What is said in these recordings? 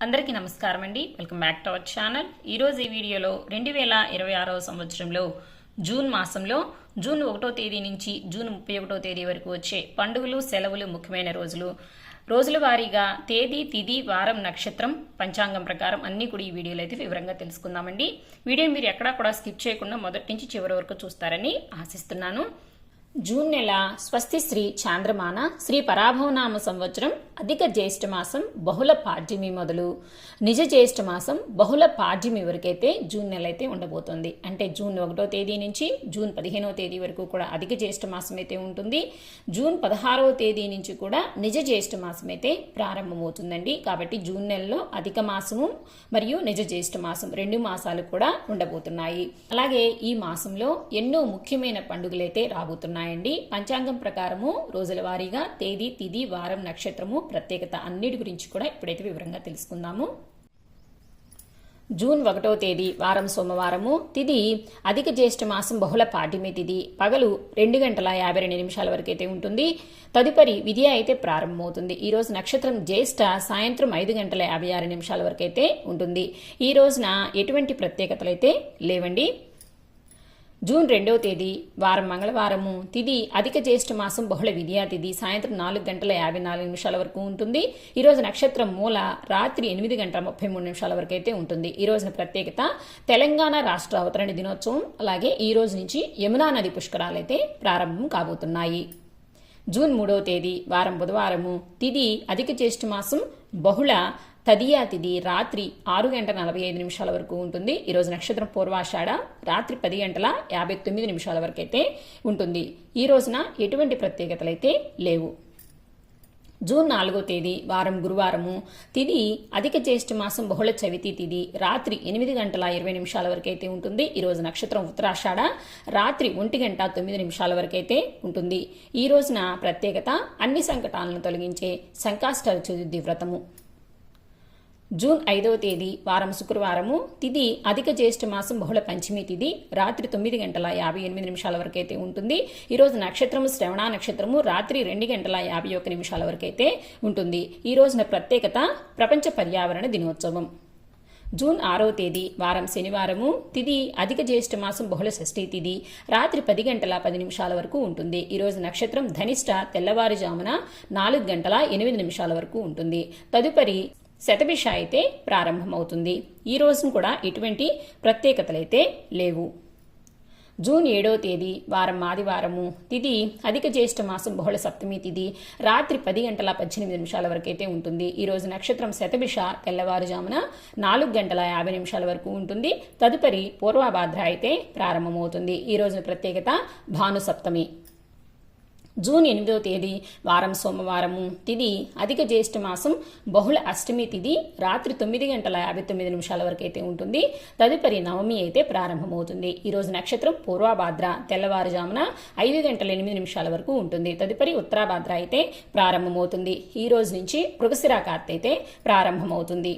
అందరికీ నమస్కారం అండి. Welcome back to our channel. ఈరోజు ఈ వీడియోలో 2026వ సంవత్సరంలో జూన్ మాసంలో జూన్ 1వ తేదీ నుంచి జూన్ 31వ తేదీ వరకు వచ్చే పండుగలు, సెలవులు, ముఖ్యమైన రోజుల వారీగా తేదీ, తిథి, వారం, నక్షత్రం, పంచాంగం ప్రకారం అన్నీ కూడా ఈ వీడియోలో అయితే వివరంగా తెలుసుకుందామండి. వీడియోని మీరు ఎక్కడా కూడా స్కిప్ చేయకుండా మొదటి నుంచి చివరి వరకు చూస్తారని ఆశిస్తున్నాను. జూన్ నెల స్వస్తి శ్రీ చాంద్రమాన శ్రీ పరాభవనామ సంవత్సరం అధిక జ్యేష్ఠ మాసం బహుళ పాడ్యమి మొదలు నిజ జ్యేష్ఠ మాసం బహుళ పాడ్యమి వరకైతే జూన్ నెల అయితే ఉండబోతోంది. అంటే జూన్ 1వ తేదీ నుంచి జూన్ 15వ తేదీ వరకు కూడా అధిక జ్యేష్ఠ మాసం అయితే ఉంటుంది. జూన్ 16వ తేదీ నుంచి కూడా నిజ జ్యేష్ఠ మాసం అయితే ప్రారంభమవుతుందండి. కాబట్టి జూన్ నెలలో అధిక మాసము మరియు నిజ జ్యేష్ఠ మాసం 2 మాసాలు కూడా ఉండబోతున్నాయి. అలాగే ఈ మాసంలో ఎన్నో ముఖ్యమైన పండుగలైతే రాబోతున్నాయి. పంచాంగం ప్రకారము రోజుల వారీగా తేదీ, తిథి, వారం, నక్షత్రము, ప్రత్యేకత అన్నిటి గురించి కూడా ఇప్పుడైతే వివరంగా తెలుసుకుందాము. జూన్ 1వ తేదీ వారం సోమవారము, తిథి అధిక జ్యేష్ఠ మాసం బహుళ పాడ్యమి తిథి, పగలు 2:52 వరకు అయితే ఉంటుంది. తదుపరి విద్య అయితే ప్రారంభమవుతుంది. ఈ రోజు నక్షత్రం జ్యేష్ఠ సాయంత్రం 5:56 వరకు అయితే ఉంటుంది. ఈ రోజున ఎటువంటి ప్రత్యేకతలు అయితే లేవండి. జూన్ 2వ తేదీ వారం మంగళవారము, తిథి అధిక జ్యేష్ఠ మాసం బహుళ విద్యా తిథి, సాయంత్రం 4:54 వరకు ఉంటుంది. ఈ రోజు నక్షత్రం మూల రాత్రి 8:33 వరకు అయితే ఉంటుంది. ఈ రోజున ప్రత్యేకత తెలంగాణ రాష్ట్ర అవతరణ దినోత్సవం. అలాగే ఈ రోజు నుంచి యమునా నది పుష్కరాలు అయితే ప్రారంభం కాబోతున్నాయి. జూన్ 3వ తేదీ వారం బుధవారము, తిథి అధిక జ్యేష్ఠ మాసం బహుళ తదియా తిథి రాత్రి 6:45 వరకు ఉంటుంది. ఈరోజు నక్షత్రం పూర్వాషాఢ రాత్రి 10:59 వరకు అయితే ఉంటుంది. ఈ రోజున ఎటువంటి ప్రత్యేకతలు అయితే లేవు. జూన్ 4వ తేదీ వారం గురువారము, తిథి అధిక జ్యేష్ఠ మాసం బహుళ చవితి తిథి రాత్రి 8:20 వరకు అయితే ఉంటుంది. ఈరోజు నక్షత్రం ఉత్తరాషాఢ రాత్రి 1:09 వరకు అయితే ఉంటుంది. ఈ రోజున ప్రత్యేకత అన్ని సంకటాలను తొలగించే సంకష్ట చతుర్థి వ్రతము. జూన్ 5వ తేదీ వారం శుక్రవారము, తిథి అధిక జ్యేష్ఠ మాసం బహుళ పంచమి తిథి రాత్రి 9:58 వరకు అయితే ఉంటుంది. ఈరోజు నక్షత్రము శ్రవణ నక్షత్రము రాత్రి 2:51 వరకు అయితే ఉంటుంది. ఈ రోజున ప్రత్యేకత ప్రపంచ పర్యావరణ దినోత్సవం. జూన్ 6వ తేదీ వారం శనివారము, తిథి అధిక జ్యేష్ఠ మాసం బహుళ షష్ఠి తిథి రాత్రి 10:10 వరకు ఉంటుంది. ఈరోజు నక్షత్రం ధనిష్ట తెల్లవారుజామున 4:08 వరకు ఉంటుంది. తదుపరి శతభిష అయితే ప్రారంభమవుతుంది. ఈ రోజును కూడా ఎటువంటి ప్రత్యేకతలైతే లేవు. జూన్ 7వ తేదీ వారం ఆదివారము, తిథి అధిక జ్యేష్ఠ మాసం బహుళ సప్తమి తిథి రాత్రి 10:18 వరకు అయితే ఉంటుంది. ఈ రోజు నక్షత్రం శతభిష తెల్లవారుజామున 4:50 వరకు ఉంటుంది. తదుపరి పూర్వభాద్ర అయితే ప్రారంభమవుతుంది. ఈ రోజు ప్రత్యేకత భాను సప్తమి. జూన్ 8వ తేదీ వారం సోమవారము, తిథి అధిక జ్యేష్ఠ మాసం బహుళ అష్టమి తిథి రాత్రి 9:59 వరకు అయితే ఉంటుంది. తదుపరి నవమి అయితే ప్రారంభమవుతుంది. ఈ రోజు నక్షత్రం పూర్వభాద్ర తెల్లవారుజామున 5:08 వరకు ఉంటుంది. తదుపరి ఉత్తరాభాద్ర అయితే ప్రారంభమవుతుంది. ఈ రోజు నుంచి మృగశిర కార్తె అయితే ప్రారంభమవుతుంది.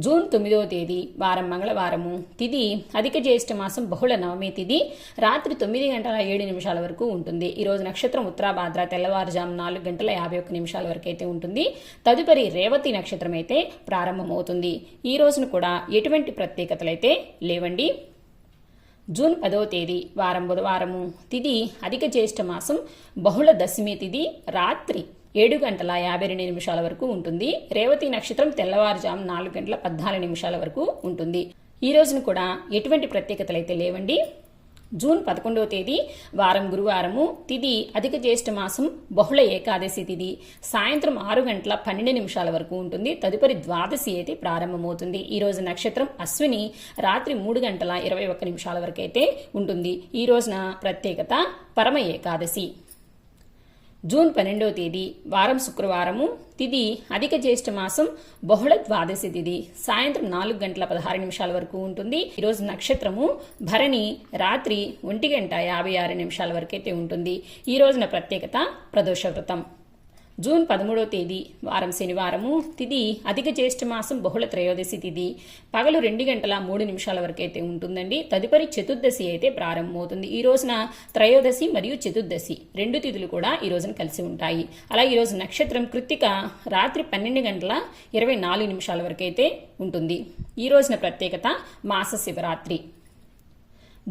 జూన్ 9వ తేదీ వారం మంగళవారము, తిథి అధిక జ్యేష్ఠ మాసం బహుళ నవమి తిథి రాత్రి 9:07 వరకు ఉంటుంది. ఈ రోజు నక్షత్రం ఉత్తరాభాద్ర తెల్లవారుజాము 4:51 వరకు అయితే ఉంటుంది. తదుపరి రేవతి నక్షత్రం అయితే ప్రారంభమవుతుంది. ఈ రోజును కూడా ఎటువంటి ప్రత్యేకతలు అయితే లేవండి. జూన్ 10వ తేదీ వారం బుధవారము, తిథి అధిక జ్యేష్ఠ మాసం బహుళ దశమి తిథి రాత్రి 7:52 వరకు ఉంటుంది. రేవతి నక్షత్రం తెల్లవారుజాము 4:14 వరకు ఉంటుంది. ఈ రోజును కూడా ఎటువంటి ప్రత్యేకతలు అయితే లేవండి. జూన్ 11వ తేదీ వారం గురువారము, తిథి అధిక జ్యేష్ఠ మాసం బహుళ ఏకాదశి తిథి సాయంత్రం 6:12 వరకు ఉంటుంది. తదుపరి ద్వాదశి అయితే ప్రారంభమవుతుంది. ఈ రోజు నక్షత్రం అశ్విని రాత్రి 3:21 వరకు అయితే ఉంటుంది. ఈ రోజున ప్రత్యేకత పరమ ఏకాదశి. జూన్ 12వ తేదీ వారం శుక్రవారము, తిథి అధిక జ్యేష్ఠ మాసం బహుళ ద్వాదశి తిథి సాయంత్రం 4:16 వరకు ఉంటుంది. ఈరోజు నక్షత్రము భరణి రాత్రి 1:56 వరకు అయితే ఉంటుంది. ఈ రోజున ప్రత్యేకత ప్రదోష వ్రతం. జూన్ 13వ తేదీ వారం శనివారము, తిథి అధిక జ్యేష్ఠ మాసం బహుళ త్రయోదశి తిథి, పగలు 2:03 వరకు అయితే ఉంటుందండి. తదుపరి చతుర్దశి అయితే ప్రారంభమవుతుంది. ఈ రోజున త్రయోదశి మరియు చతుర్దశి రెండు తిథులు కూడా ఈ రోజున కలిసి ఉంటాయి. అలాగే ఈ రోజు నక్షత్రం కృత్తిక రాత్రి 12:24 వరకు అయితే ఉంటుంది. ఈ రోజున ప్రత్యేకత మాస శివరాత్రి.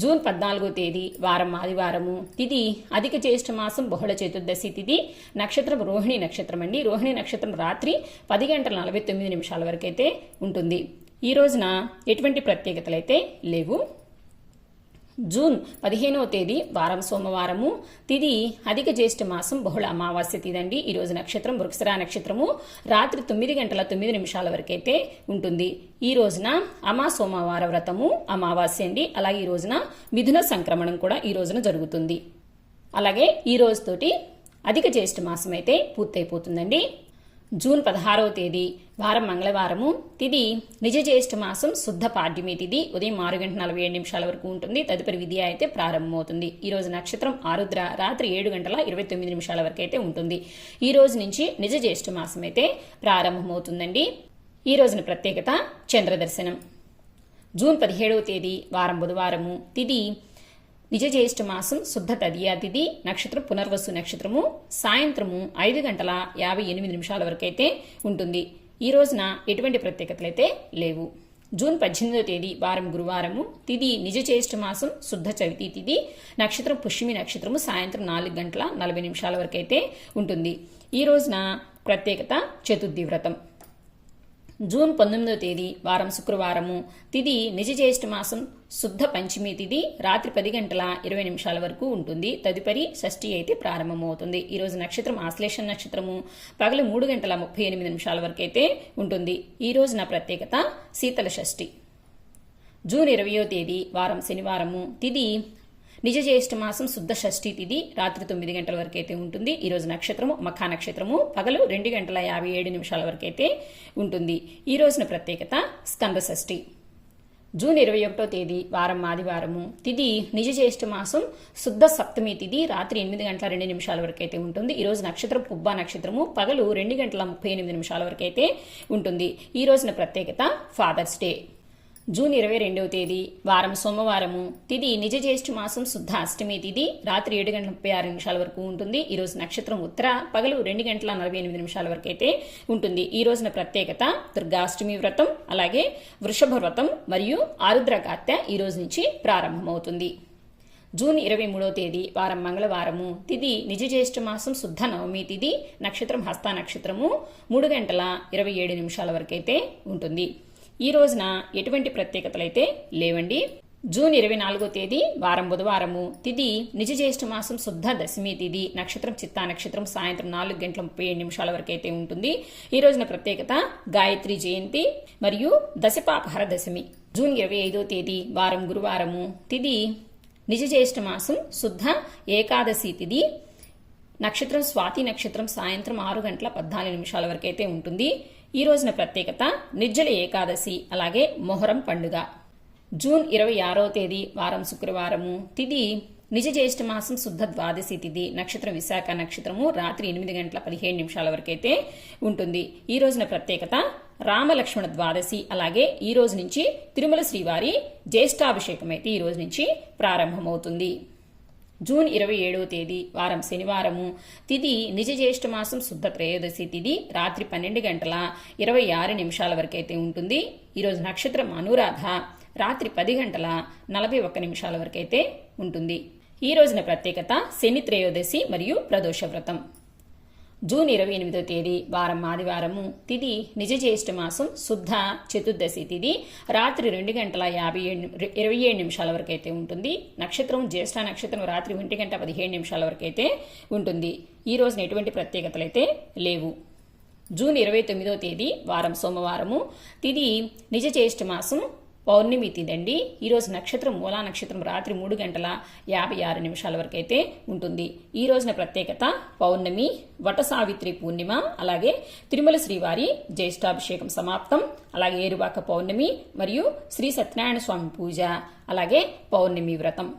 జూన్ 14వ తేదీ వారం ఆదివారము, తిథి అధిక జ్యేష్ఠ మాసం బహుళ చతుర్దశి తిథి, నక్షత్రం రోహిణి నక్షత్రం అండి. రోహిణి నక్షత్రం రాత్రి 10:49 వరకు అయితే ఉంటుంది. ఈ రోజున ఎటువంటి ప్రత్యేకతలు అయితే లేవు. జూన్ 15వ తేదీ వారం సోమవారము, తిథి అధిక జ్యేష్ఠ మాసం బహుళ అమావాస్య తిథండి. ఈ రోజు నక్షత్రం వృక్షరా నక్షత్రము రాత్రి 9:09 వరకు అయితే ఉంటుంది. ఈ రోజున సోమవార వ్రతము అమావాస్య అండి. అలాగే ఈ రోజున మిథున సంక్రమణం కూడా ఈ రోజున జరుగుతుంది. అలాగే ఈ రోజుతోటి అధిక జ్యేష్ఠ మాసం అయితే పూర్తయిపోతుందండి. జూన్ 16వ తేదీ వారం మంగళవారము, తిథి నిజ జ్యేష్ఠ మాసం శుద్ధ పాడ్యమి తిథి ఉదయం 6:47 వరకు ఉంటుంది. తదుపరి విద్య అయితే ప్రారంభమవుతుంది. ఈ రోజు నక్షత్రం ఆరుద్ర రాత్రి 7:29 వరకు అయితే ఉంటుంది. ఈ రోజు నుంచి నిజ జ్యేష్ఠ మాసం అయితే ప్రారంభమవుతుందండి. ఈ రోజున ప్రత్యేకత చంద్రదర్శనం. జూన్ 17వ తేదీ వారం బుధవారము, తిథి నిజ జ్యేష్ఠ మాసం శుద్ధ తదియా తిథి, నక్షత్రం పునర్వసు నక్షత్రము సాయంత్రము 5:58 వరకు అయితే ఉంటుంది. ఈ రోజున ఎటువంటి ప్రత్యేకతలు అయితే లేవు. జూన్ 18వ తేదీ వారం గురువారము, తిథి నిజ జ్యేష్ఠ మాసం శుద్ధ చవితి తిథి, నక్షత్రం పుష్యమి నక్షత్రము సాయంత్రం 4:40 వరకు అయితే ఉంటుంది. ఈ రోజున ప్రత్యేకత చతుర్థి వ్రతం. జూన్ 19వ తేదీ వారం శుక్రవారము, తిథి నిజ జ్యేష్ఠ మాసం శుద్ధ పంచమి తిథి రాత్రి 10:20 వరకు ఉంటుంది. తదుపరి షష్ఠి అయితే ప్రారంభమవుతుంది. ఈ రోజు నక్షత్రం ఆశ్లేష నక్షత్రము పగలు 3:38 వరకు అయితే ఉంటుంది. ఈ రోజున ప్రత్యేకత శీతల షష్ఠి. జూన్ 20వ తేదీ వారం శనివారము, తిథి నిజ జ్యేష్ఠ మాసం శుద్ధ షష్ఠి తిథి రాత్రి 9 వరకు అయితే ఉంటుంది. ఈ రోజు నక్షత్రము మఖా నక్షత్రము పగలు 2:57 వరకు అయితే ఉంటుంది. ఈ రోజున ప్రత్యేకత స్కంద షష్ఠి. జూన్ 21వ తేదీ వారం ఆదివారము, తిథి నిజ జ్యేష్ఠ మాసం శుద్ధ సప్తమి తిథి రాత్రి 8:02 వరకు అయితే ఉంటుంది. ఈ రోజు నక్షత్రం పుబ్బా నక్షత్రము పగలు 2:38 వరకు అయితే ఉంటుంది. ఈ రోజున ప్రత్యేకత ఫాదర్స్ డే. జూన్ 22వ తేదీ వారం సోమవారము, తిథి నిజ జ్యేష్ఠ మాసం శుద్ధ అష్టమి తిథి రాత్రి 7:36 వరకు ఉంటుంది. ఈ రోజు నక్షత్రం ఉత్తర పగలు 2:48 వరకు అయితే ఉంటుంది. ఈ రోజున ప్రత్యేకత దుర్గాష్టమి వ్రతం, అలాగే వృషభ వ్రతం మరియు ఆరుద్రకాత్య ఈ రోజు నుంచి ప్రారంభమవుతుంది. జూన్ 23వ తేదీ వారం మంగళవారము, తిథి నిజ జ్యేష్ఠ మాసం శుద్ధ నవమి తిథి, నక్షత్రం హస్త నక్షత్రము 3:27 వరకు అయితే ఉంటుంది. ఈ రోజున ఎటువంటి ప్రత్యేకతలైతే లేవండి. జూన్ 24వ తేదీ వారం బుధవారము, తిథి నిజ జ్యేష్ఠ మాసం శుద్ధ దశమి తిథి, నక్షత్రం చిత్తా నక్షత్రం సాయంత్రం 4:37 వరకు అయితే ఉంటుంది. ఈ రోజున ప్రత్యేకత గాయత్రి జయంతి మరియు దశపాపహర దశమి. జూన్ 25వ తేదీ వారం గురువారము, తిథి నిజ జ్యేష్ఠ మాసం శుద్ధ ఏకాదశి తిథి, నక్షత్రం స్వాతి నక్షత్రం సాయంత్రం 6:14 వరకు అయితే ఉంటుంది. ఈ రోజున ప్రత్యేకత నిర్జల ఏకాదశి, అలాగే మొహరం పండుగ. జూన్ 26వ తేదీ వారం శుక్రవారము, తిథి నిజ జ్యేష్ఠ మాసం శుద్ధ ద్వాదశి తిథి, నక్షత్రం విశాఖ నక్షత్రము రాత్రి 8:17 వరకు అయితే ఉంటుంది. ఈ రోజున ప్రత్యేకత రామలక్ష్మణ ద్వాదశి, అలాగే ఈ రోజు నుంచి తిరుమల శ్రీవారి జ్యేష్ఠాభిషేకం అయితే ఈ రోజు నుంచి ప్రారంభమవుతుంది. జూన్ 27వ తేదీ వారం శనివారము, తిథి నిజ జ్యేష్ఠ మాసం శుద్ధ త్రయోదశి తిథి రాత్రి 12:26 వరకు అయితే ఉంటుంది. ఈరోజు నక్షత్రం అనురాధ రాత్రి 10:41 వరకు అయితే ఉంటుంది. ఈ రోజున ప్రత్యేకత శని త్రయోదశి మరియు ప్రదోష వ్రతం. జూన్ 28వ తేదీ వారం ఆదివారము, తిథి నిజ జ్యేష్ఠ మాసం శుద్ధ చతుర్దశి తిథి రాత్రి 2:27 వరకు అయితే ఉంటుంది. నక్షత్రం జ్యేష్ఠ నక్షత్రం రాత్రి 1:17 వరకు అయితే ఉంటుంది. ఈ రోజున ఎటువంటి ప్రత్యేకతలు అయితే లేవు. జూన్ 29వ తేదీ వారం సోమవారము, తిథి నిజ జ్యేష్ఠ మాసం పౌర్ణమి తిథండి. ఈరోజు నక్షత్రం మూలా నక్షత్రం రాత్రి 3:56 వరకు అయితే ఉంటుంది. ఈ రోజున ప్రత్యేకత పౌర్ణమి, వట సావిత్రి పూర్ణిమ, అలాగే తిరుమల శ్రీవారి జ్యేష్ఠాభిషేకం సమాప్తం, అలాగే ఏరువాక పౌర్ణమి మరియు శ్రీ సత్యనారాయణ స్వామి పూజ, అలాగే పౌర్ణమి వ్రతం.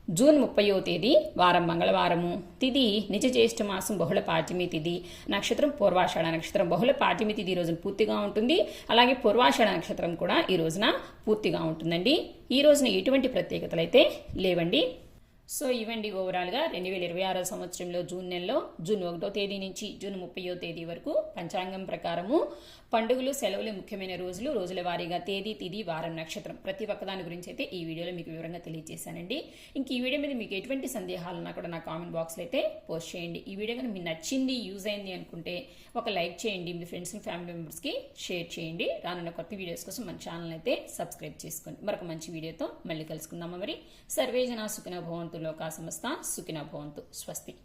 జూన్ 30వ తేదీ వారం మంగళవారము. తిథి నిజ జ్యేష్ఠ మాసం బహుళ పాడ్యమి తిథి. నక్షత్రం పూర్వాషాఢ నక్షత్రం. బహుళ పాడ్యమి తిథి ఈ రోజున పూర్తిగా ఉంటుంది. అలాగే పూర్వాషాఢ నక్షత్రం కూడా ఈ రోజున పూర్తిగా ఉంటుందండి. ఈ రోజున ఎటువంటి ప్రత్యేకతలు అయితే లేవండి. సో ఇవండి ఓవరాల్గా 2026 సంవత్సరంలో జూన్ నెలలో జూన్ 1వ తేదీ నుంచి జూన్ 30వ తేదీ వరకు పంచాంగం ప్రకారము పండుగలు, సెలవులు, ముఖ్యమైన రోజులు, రోజుల వారీగా తేదీ, తిథి, వారం, నక్షత్రం ప్రతి ఒక్కదాని గురించి అయితే ఈ వీడియోలో మీకు వివరంగా తెలియజేశానండి. ఇంక ఈ వీడియో మీద మీకు ఎటువంటి సందేహాలున్నా కూడా నా కామెంట్ బాక్స్లో అయితే పోస్ట్ చేయండి. ఈ వీడియో కనుక మీకు నచ్చింది, యూజ్ అయింది అనుకుంటే ఒక లైక్ చేయండి, మీ ఫ్రెండ్స్ అండ్ ఫ్యామిలీ మెంబర్స్కి షేర్ చేయండి. రానున్న కొత్త వీడియోస్ కోసం మన ఛానల్ అయితే సబ్స్క్రైబ్ చేసుకోండి. మరొక మంచి వీడియోతో మళ్ళీ కలుసుకుందామా మరి. సర్వేజన సుఖినో భవంతు, లోకా సమస్త సుఖినో భవంతు. స్వస్తి.